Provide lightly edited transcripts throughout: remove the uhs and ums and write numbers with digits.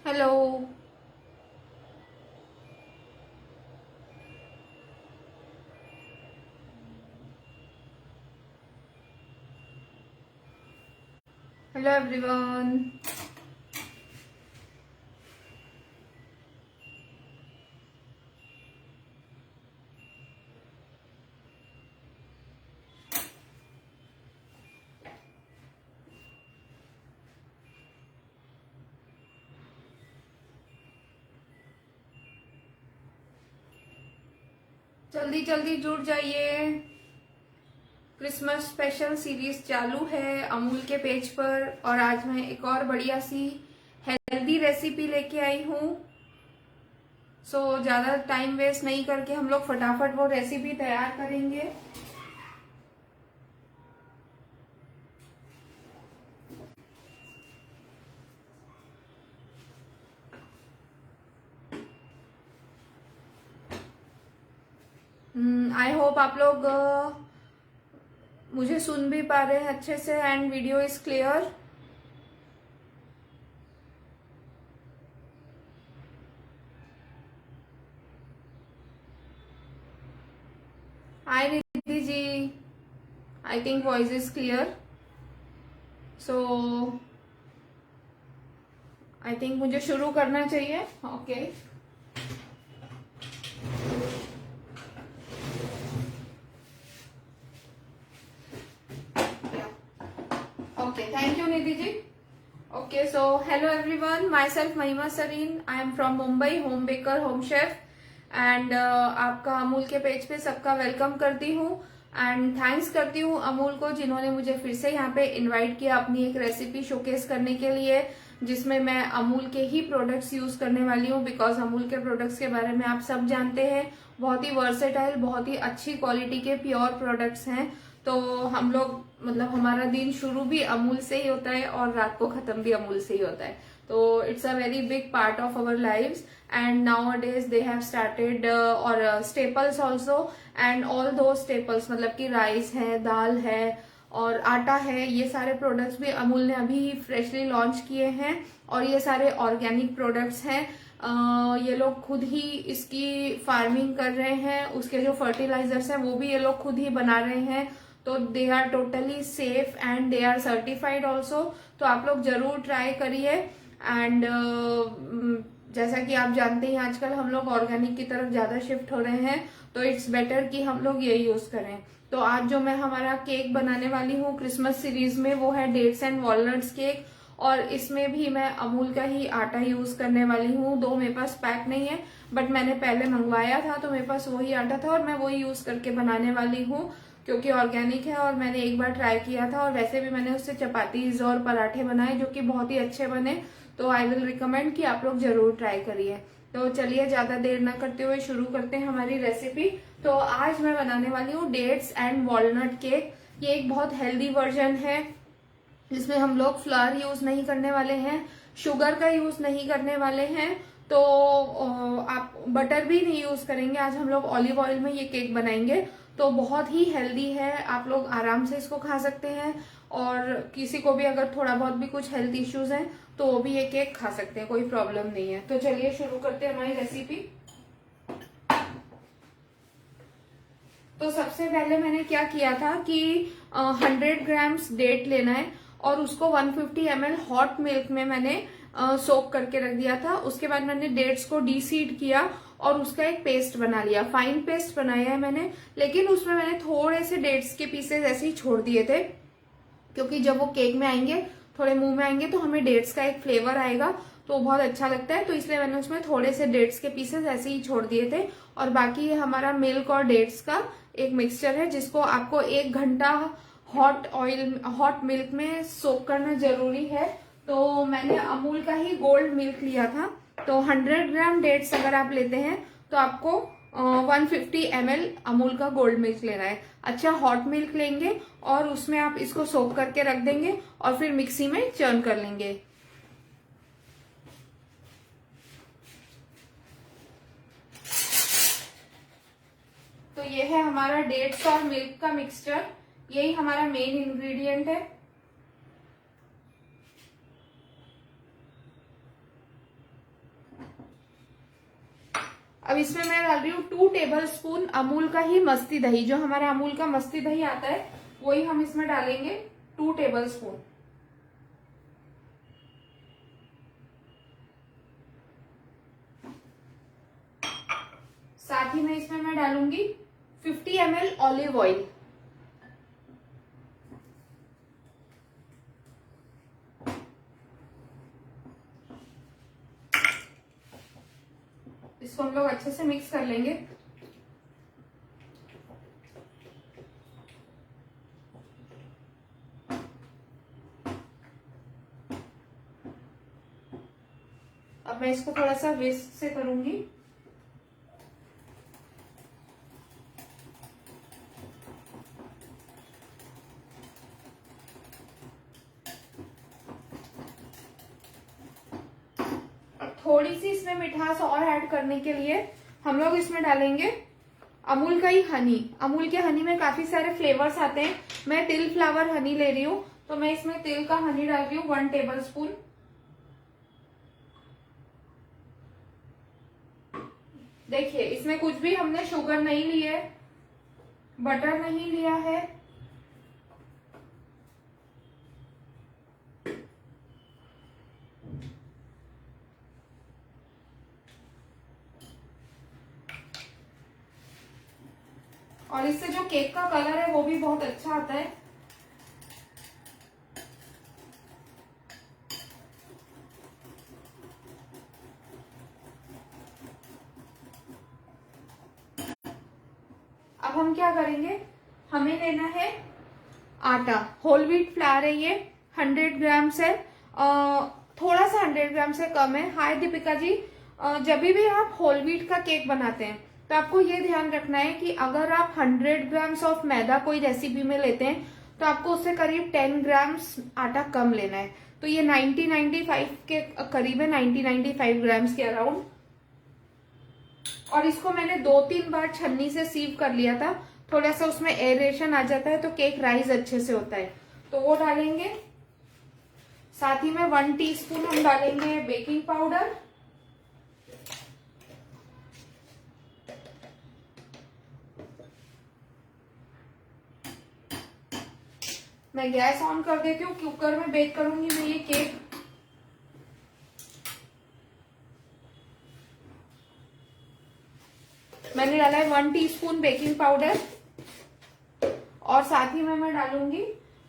Hello. Hello everyone. जल्दी जल्दी जुड़ जाइए। क्रिसमस स्पेशल सीरीज चालू है अमूल के पेज पर और आज मैं एक और बढ़िया सी हेल्दी रेसिपी लेके आई हूँ। ज्यादा टाइम वेस्ट नहीं करके हम लोग फटाफट वो रेसिपी तैयार करेंगे। आई होप आप लोग मुझे सुन भी पा रहे हैं अच्छे से and video is clear. Hi Nidhi ji, I think voice is clear. So I think मुझे शुरू करना चाहिए। Okay okay, thank you Nidhi ji. Okay, so hello everyone, myself Mahima Sareen, I am from Mumbai, home baker, home chef and आपका अमूल के page पे सबका welcome करती हूँ एंड थैंक्स करती हूँ अमूल को जिन्होंने मुझे फिर से यहाँ पे इनवाइट किया अपनी एक रेसिपी शोकेस करने के लिए, जिसमें मैं अमूल के ही प्रोडक्ट्स यूज करने वाली हूँ। बिकॉज अमूल के प्रोडक्ट्स के बारे में आप सब जानते हैं, बहुत ही वर्सेटाइल, बहुत ही अच्छी क्वालिटी के प्योर प्रोडक्ट्स हैं। तो हम लोग मतलब हमारा दिन शुरू भी अमूल से ही होता है और रात को खत्म भी अमूल से ही होता है। तो it's a very big part of our lives and now days they have started और स्टेपल्स ऑल्सो एंड ऑल दो स्टेपल्स मतलब कि राइस है, दाल है और आटा है, ये सारे प्रोडक्ट्स भी अमूल ने अभी फ्रेशली लॉन्च किए हैं और ये सारे ऑर्गेनिक प्रोडक्ट्स हैं। ये लोग खुद ही इसकी फार्मिंग कर रहे हैं, उसके जो फर्टिलाइजर्स हैं वो भी ये लोग खुद ही बना रहे हैं। तो they are totally safe and they are certified also. तो आप लोग जरूर ट्राई करिए एंड जैसा कि आप जानते हैं आजकल हम लोग ऑर्गेनिक की तरफ ज्यादा शिफ्ट हो रहे हैं, तो इट्स बेटर कि हम लोग ये यूज करें। तो आज जो मैं हमारा केक बनाने वाली हूँ क्रिसमस सीरीज में वो है डेट्स एंड वॉलनट्स केक और इसमें भी मैं अमूल का ही आटा यूज करने वाली हूँ। दो मेरे पास पैक नहीं है बट मैंने पहले मंगवाया था तो मेरे पास वही आटा था और मैं वही यूज करके बनाने वाली हूँ क्योंकि ऑर्गेनिक है और मैंने एक बार ट्राई किया था और वैसे भी मैंने उससे चपातीज और पराठे बनाए जो कि बहुत ही अच्छे बने। तो आई विल रिकमेंड कि आप लोग जरूर ट्राई करिए। तो चलिए ज्यादा देर ना करते हुए शुरू करते हैं हमारी रेसिपी। तो आज मैं बनाने वाली हूँ डेट्स एंड वॉलनट केक। ये एक बहुत हेल्दी वर्जन है जिसमें हम लोग फ्लावर यूज नहीं करने वाले हैं, शुगर का यूज नहीं करने वाले हैं, तो आप बटर भी नहीं यूज करेंगे। आज हम लोग ऑलिव ऑयल में ये केक बनाएंगे तो बहुत ही हेल्दी है, आप लोग आराम से इसको खा सकते हैं और किसी को भी अगर थोड़ा बहुत भी कुछ हेल्थ इश्यूज हैं तो वो भी ये केक खा सकते हैं, कोई प्रॉब्लम नहीं है। तो चलिए शुरू करते हैं हमारी रेसिपी। तो सबसे पहले मैंने क्या किया था कि 100 ग्राम्स डेट लेना है और उसको 150 ml हॉट मिल्क में मैंने सोक करके रख दिया था। उसके बाद मैंने डेट्स को डीसीड किया और उसका एक पेस्ट बना लिया, फाइन पेस्ट बनाया है मैंने। लेकिन उसमें मैंने थोड़े से डेट्स के पीसेस ऐसे ही छोड़ दिए थे क्योंकि जब वो केक में आएंगे, थोड़े मुंह में आएंगे तो हमें डेट्स का एक फ्लेवर आएगा तो बहुत अच्छा लगता है। तो इसलिए मैंने उसमें थोड़े से डेट्स के पीसेस ऐसे ही छोड़ दिए थे और बाकी ये हमारा मिल्क और डेट्स का एक मिक्सचर है जिसको आपको 1 घंटा हॉट मिल्क में सोक करना जरूरी है। तो मैंने अमूल का ही गोल्ड मिल्क लिया था। तो 100 ग्राम डेट्स अगर आप लेते हैं तो आपको 150 ml अमूल का गोल्ड मिल्क लेना है। अच्छा हॉट मिल्क लेंगे और उसमें आप इसको सोक करके रख देंगे और फिर मिक्सी में चर्न कर लेंगे। तो ये है हमारा डेट्स और मिल्क का मिक्सचर, यही हमारा मेन इंग्रेडिएंट है। अब इसमें मैं डाल रही हूँ 2 टेबल स्पून अमूल का ही मस्ती दही, जो हमारा अमूल का मस्ती दही आता है वही हम इसमें डालेंगे, 2 टेबल स्पून। साथ ही में इसमें मैं डालूंगी 50 ml ऑलिव ऑयल। इसको हम लोग अच्छे से मिक्स कर लेंगे। अब मैं इसको थोड़ा सा विस्क से करूंगी। थोड़ी सी इसमें मिठास और ऐड करने के लिए हम लोग इसमें डालेंगे अमूल का ही हनी। अमूल के हनी में काफी सारे फ्लेवर्स आते हैं। मैं तिल फ्लावर हनी ले रही हूँ, तो मैं इसमें तिल का हनी डाल रही हूँ 1 टेबल स्पून। देखिए इसमें कुछ भी हमने शुगर नहीं ली है, बटर नहीं लिया है। और इससे जो केक का कलर है वो भी बहुत अच्छा आता है। अब हम क्या करेंगे, हमें लेना है आटा। होल व्हीट फ्लावर है ये, 100 ग्राम्स है। थोड़ा सा 100 ग्राम से कम है। हाय दीपिका जी, जब भी आप होल व्हीट का केक बनाते हैं तो आपको ये ध्यान रखना है कि अगर आप 100 ग्राम्स ऑफ मैदा कोई रेसिपी में लेते हैं तो आपको उससे करीब 10 ग्राम्स आटा कम लेना है। तो ये 90-95 के करीब है, 90-95 ग्राम्स के अराउंड। और इसको मैंने 2-3 बार छन्नी से सीव कर लिया था, थोड़ा सा उसमें एयरेशन आ जाता है तो केक राइज अच्छे से होता है, तो वो डालेंगे। साथ ही में 1 टीस्पून हम डालेंगे बेकिंग पाउडर। मैं गैस ऑन कर देती हूँ, कुकर में बेक करूंगी मैं ये केक। मैंने डाला है 1 टीस्पून बेकिंग पाउडर और साथ ही में मैं डालूंगी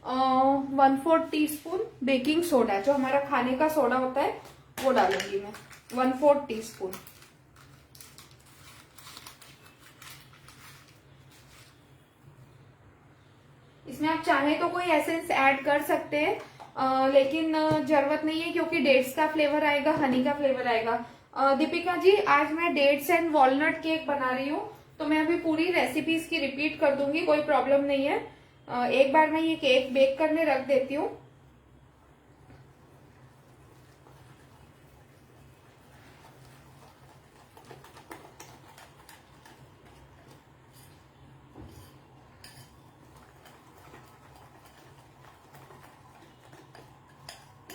1/4 टीस्पून बेकिंग सोडा, जो हमारा खाने का सोडा होता है वो डालूंगी मैं 1/4 टीस्पून। इसमें आप चाहें तो कोई एसेंस ऐड कर सकते हैं, लेकिन जरूरत नहीं है क्योंकि डेट्स का फ्लेवर आएगा, हनी का फ्लेवर आएगा। दीपिका जी, आज मैं डेट्स एंड वॉलनट केक बना रही हूँ, तो मैं अभी पूरी रेसिपीज की रिपीट कर दूंगी, कोई प्रॉब्लम नहीं है। एक बार मैं ये केक बेक करने रख देती हूँ।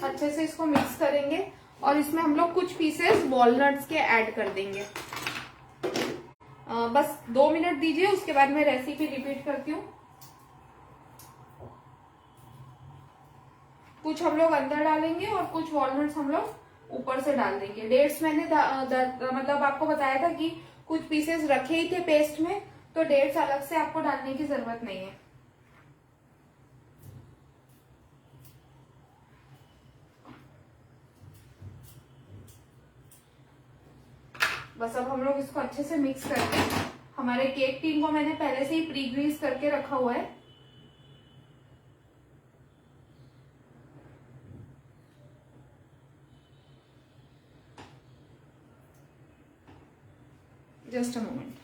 अच्छे से इसको मिक्स करेंगे और इसमें हम लोग कुछ पीसेस वॉलनट्स के ऐड कर देंगे। बस 2 मिनट दीजिए, उसके बाद मैं रेसिपी रिपीट करती हूँ। कुछ हम लोग अंदर डालेंगे और कुछ वॉलनट्स हम लोग ऊपर से डाल देंगे। डेट्स मैंने मतलब आपको बताया था कि कुछ पीसेस रखे ही थे पेस्ट में, तो डेट्स अलग से आपको डालने की जरूरत नहीं है। बस अब हम लोग इसको अच्छे से मिक्स करके, हमारे केक टीन को मैंने पहले से ही प्री ग्रीस करके रखा हुआ है। Just a moment.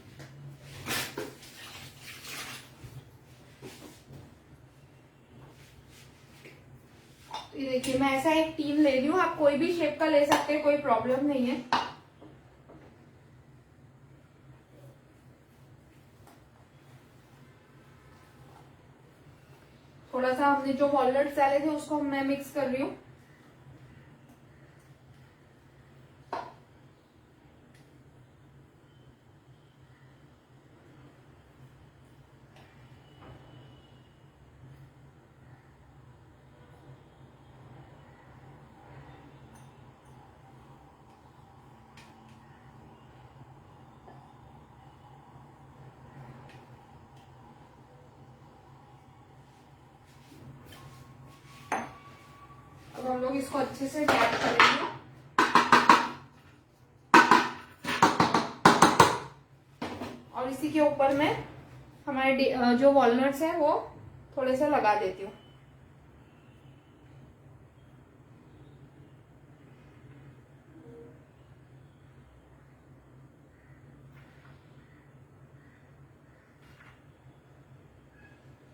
ये देखिए, मैं ऐसा एक टीन ले रही हूँ, आप कोई भी शेप का ले सकते हैं, कोई प्रॉब्लम नहीं है। थोड़ा सा हमने जो वॉलनट्स डाले थे उसको मैं मिक्स कर रही हूँ। इसको अच्छे से टैप करेंगे। और इसी के ऊपर मैं हमारे जो वॉलनट्स है वो थोड़े से लगा देती हूँ।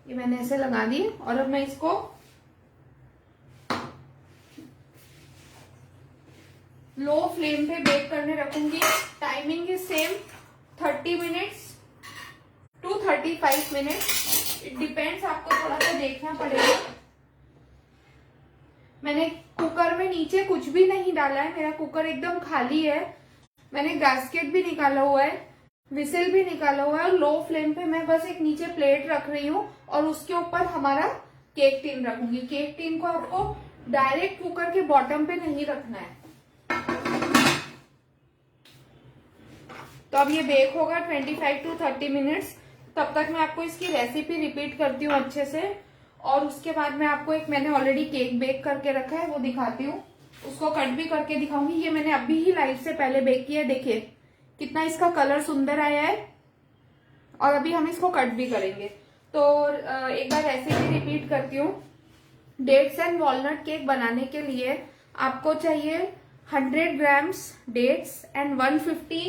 ये मैंने ऐसे लगा दी और अब मैं इसको लो फ्लेम पे बेक करने रखूंगी। Timing is same 30 minutes to 35 minutes, it depends, आपको थोड़ा सा देखना पड़ेगा। मैंने कुकर में नीचे कुछ भी नहीं डाला है, मेरा कुकर एकदम खाली है। मैंने गैस्केट भी निकाला हुआ है, विसिल भी निकाला हुआ है और लो फ्लेम पे मैं बस एक नीचे प्लेट रख रही हूँ और उसके ऊपर हमारा केक टीन रखूंगी। केक टीन को आपको डायरेक्ट कुकर के बॉटम पे नहीं रखना है। तो अब ये बेक होगा 25 टू 30 मिनट्स। तब तक मैं आपको इसकी रेसिपी रिपीट करती हूँ अच्छे से, और उसके बाद मैं आपको एक मैंने ऑलरेडी केक बेक करके रखा है वो दिखाती हूँ, उसको कट भी करके दिखाऊंगी। ये मैंने अभी ही लाइव से पहले बेक किया है, देखिए कितना इसका कलर सुंदर आया है। और अभी हम इसको कट भी करेंगे। तो एक बार रेसिपी रिपीट करती हूँ। डेट्स एंड वॉलनट केक बनाने के लिए आपको चाहिए 100 grams dates and 150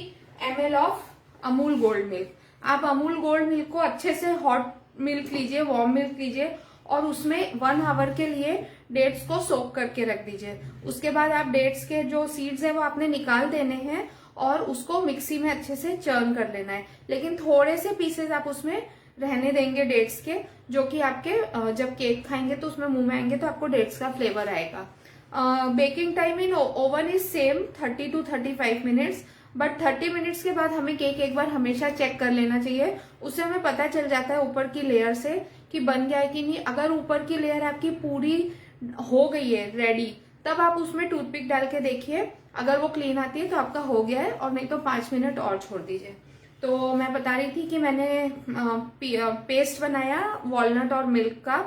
ml of Amul gold milk. आप अमूल गोल्ड मिल्क को अच्छे से हॉट मिल्क लीजिए, वार्म मिल्क लीजिए और उसमें 1 आवर के लिए डेट्स को सोक करके रख दीजिए। उसके बाद आप डेट्स के जो सीड्स है वो आपने निकाल देने हैं और उसको मिक्सी में अच्छे से चर्न कर लेना है, लेकिन थोड़े से पीसेस आप उसमें रहने देंगे डेट्स के, जो कि आपके जब केक खाएंगे तो उसमें मुंह में आएंगे तो आपको डेट्स का फ्लेवर आएगा। Baking time in oven is same 30 to 35 minutes, but 30 minutes के बाद हमें केक एक बार हमेशा चेक कर लेना चाहिए। उससे हमें पता चल जाता है ऊपर की लेयर से कि बन गया है कि नहीं। अगर ऊपर की लेयर आपकी पूरी हो गई है रेडी, तब आप उसमें टूथपिक डाल के देखिए, अगर वो क्लीन आती है तो आपका हो गया है, और नहीं तो 5 मिनट और छोड़ दीजिए। तो मैं बता रही थी कि मैंने पेस्ट बनाया वॉलनट और मिल्क का,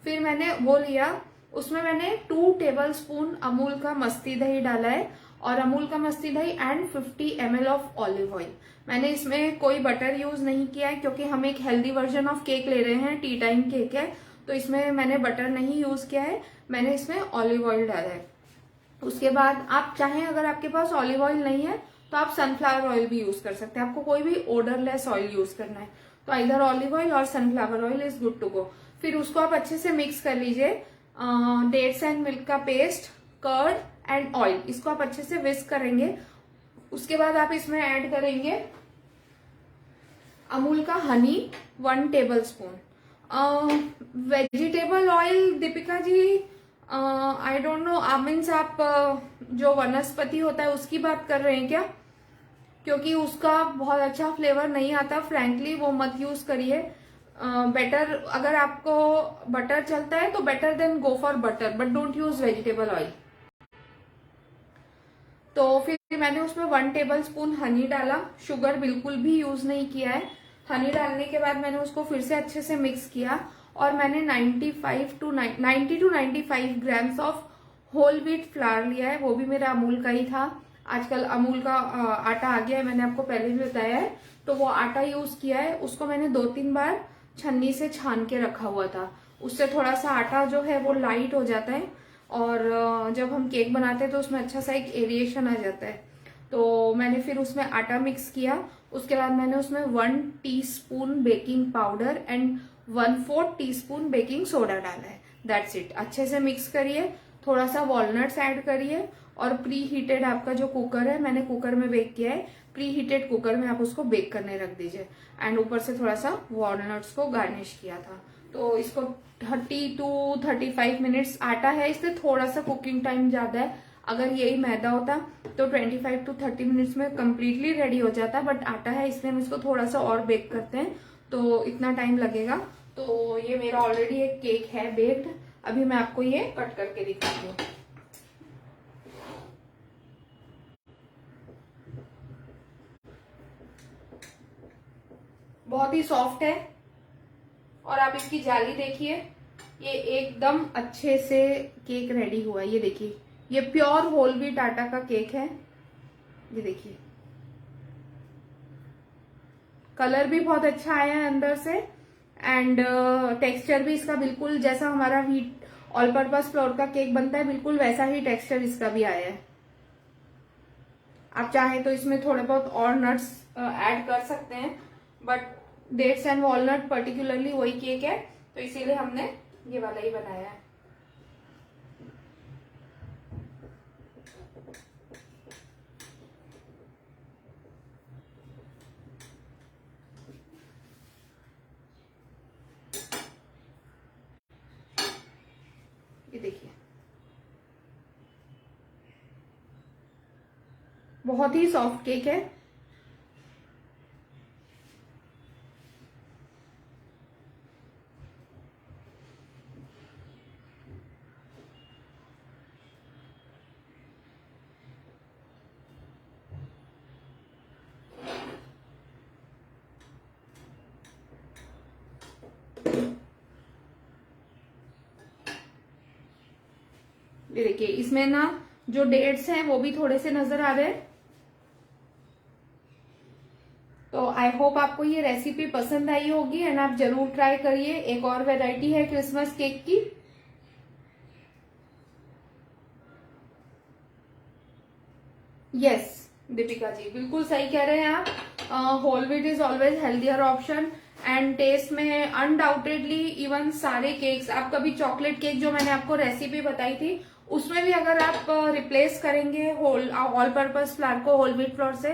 फिर मैंने वो लिया, उसमें मैंने 2 टेबलस्पून अमूल का मस्ती दही डाला है और अमूल का मस्ती दही and 50 ml of olive oil. मैंने इसमें कोई बटर यूज नहीं किया है क्योंकि हम एक हेल्दी वर्जन ऑफ केक ले रहे हैं, टी टाइम केक है, तो इसमें मैंने बटर नहीं यूज किया है, मैंने इसमें ऑलिव ऑयल डाला है। उसके बाद आप चाहें, अगर आपके पास ऑलिव ऑयल नहीं है तो आप सनफ्लावर ऑयल भी यूज कर सकते हैं। आपको कोई भी ओडरलेस ऑयल यूज करना है तो इधर ऑलिव ऑयल और sunflower oil is good to go. फिर उसको आप अच्छे से मिक्स कर लीजिए। डेट्स एंड मिल्क का पेस्ट, कर्ड एंड ऑयल, इसको आप अच्छे से विस्क करेंगे। उसके बाद आप इसमें ऐड करेंगे अमूल का honey 1 tablespoon. Vegetable oil Deepika ji, I don't know, means आप जो वनस्पति होता है उसकी बात कर रहे हैं क्या? क्योंकि उसका बहुत अच्छा फ्लेवर नहीं आता, फ्रैंकली वो मत यूज करिए। बेटर, अगर आपको बटर चलता है तो better then go for butter, but don't use vegetable oil. तो फिर मैंने उसमें 1 टेबलस्पून हनी डाला, शुगर बिल्कुल भी यूज नहीं किया है। हनी डालने के बाद मैंने उसको फिर से अच्छे से मिक्स किया और मैंने 90 टू 95 grams of whole wheat flour लिया है, वो भी मेरा अमूल का ही था। आजकल अमूल का आटा आ गया है, मैंने आपको पहले भी बताया है, तो वो आटा यूज किया है। उसको मैंने 2-3 बार छन्नी से छान के रखा हुआ था, उससे थोड़ा सा आटा जो है वो लाइट हो जाता है और जब हम केक बनाते हैं तो उसमें अच्छा सा एक एरिएशन आ जाता है। तो मैंने फिर उसमें आटा मिक्स किया। उसके बाद मैंने उसमें 1 teaspoon baking powder and 1/4 teaspoon baking soda डाला है। That's it. अच्छे से मिक्स करिए, थोड़ा सा वॉलनट्स ऐड करिए और प्री हीटेड आपका जो कुकर है, मैंने कुकर में बेक किया है, प्री हीटेड कुकर में आप उसको बेक करने रख दीजिए। एंड ऊपर से थोड़ा सा वॉलनट्स को गार्निश किया था। तो इसको 30 टू 35 मिनट्स, आटा है इसलिए थोड़ा सा कुकिंग टाइम ज्यादा है। अगर यही मैदा होता तो 25 टू 30 मिनट्स में कंप्लीटली रेडी हो जाता, बट आटा है इसलिए हम इसको थोड़ा सा और बेक करते हैं, तो इतना टाइम लगेगा। तो ये मेरा ऑलरेडी एक केक है बेक्ड। अभी मैं आपको ये कट करके दिखाती हूँ। बहुत ही सॉफ्ट है और आप इसकी जाली देखिए, ये एकदम अच्छे से केक रेडी हुआ है। ये देखिए, ये प्योर होल व्हीट आटा का केक है। ये देखिए, कलर भी बहुत अच्छा आया है अंदर से, एंड टेक्सचर भी इसका बिल्कुल जैसा हमारा व्हीट ऑल पर्पस फ्लोर का केक बनता है, बिल्कुल वैसा ही टेक्सचर इसका भी आया है। आप चाहें तो इसमें थोड़े बहुत और नट्स ऐड कर सकते हैं, but dates and walnut particularly वही केक है, तो इसीलिए हमने ये वाला ही बनाया है। ये देखिए, बहुत ही सॉफ्ट केक है। ये देखिए, इसमें ना जो डेट्स हैं वो भी थोड़े से नजर आ रहे हैं। तो आई होप आपको ये रेसिपी पसंद आई होगी एंड आप जरूर ट्राई करिए। एक और वैरायटी है क्रिसमस केक की। यस दीपिका जी, बिल्कुल सही कह रहे हैं आप। Whole wheat is always healthier option and taste में अनडाउटेडली इवन सारे केक्स, आप कभी चॉकलेट केक जो मैंने आपको रेसिपी बताई थी उसमें भी अगर आप रिप्लेस करेंगे होल ऑल पर्पस फ्लावर को होल व्हीट फ्लोर से,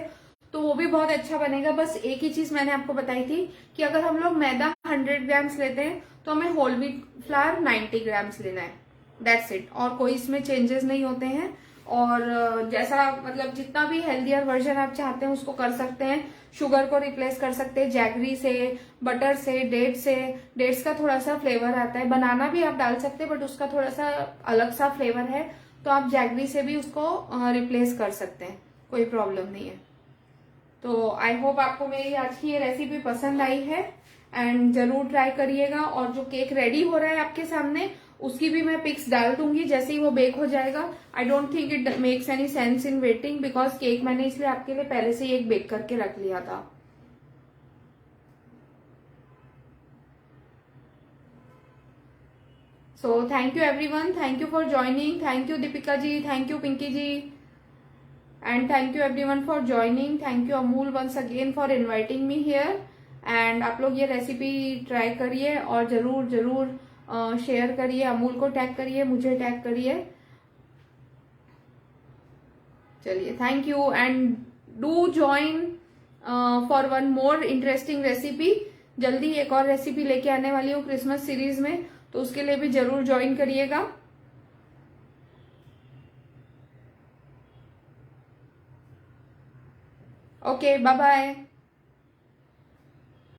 तो वो भी बहुत अच्छा बनेगा। बस एक ही चीज मैंने आपको बताई थी कि अगर हम लोग मैदा 100 ग्राम्स लेते हैं तो हमें होल व्हीट फ्लावर 90 ग्राम्स लेना है। दैट्स इट, और कोई इसमें चेंजेस नहीं होते हैं। और जैसा मतलब जितना भी हेल्दियर वर्जन आप चाहते हैं उसको कर सकते हैं। शुगर को रिप्लेस कर सकते हैं जैगरी से, बटर से, डेट्स से। डेट्स का थोड़ा सा फ्लेवर आता है, बनाना भी आप डाल सकते हैं बट उसका थोड़ा सा अलग सा फ्लेवर है, तो आप जैगरी से भी उसको रिप्लेस कर सकते हैं, कोई प्रॉब्लम नहीं है। तो आई होप आपको मेरी आज की ये रेसिपी पसंद आई है एंड जरूर ट्राई करिएगा। और जो केक रेडी हो रहा है आपके सामने उसकी भी मैं पिक्स डाल दूंगी जैसे ही वो बेक हो जाएगा। I don't think it makes any sense in waiting, because cake मैंने इसलिए आपके लिए पहले से ही एक बेक करके रख लिया था। So thank you everyone, thank you for joining, thank you Deepika ji, thank you Pinky ji, and thank you everyone for joining. Thank you Amul once again for inviting me here. And आप लोग ये रेसिपी ट्राई करिए और जरूर जरूर शेयर करिए, अमूल को टैग करिए, मुझे टैग करिए। चलिए, thank you and do join for one more interesting recipe. जल्दी एक और रेसिपी लेके आने वाली हूँ क्रिसमस सीरीज में, तो उसके लिए भी जरूर ज्वाइन करिएगा। Okay, bye bye.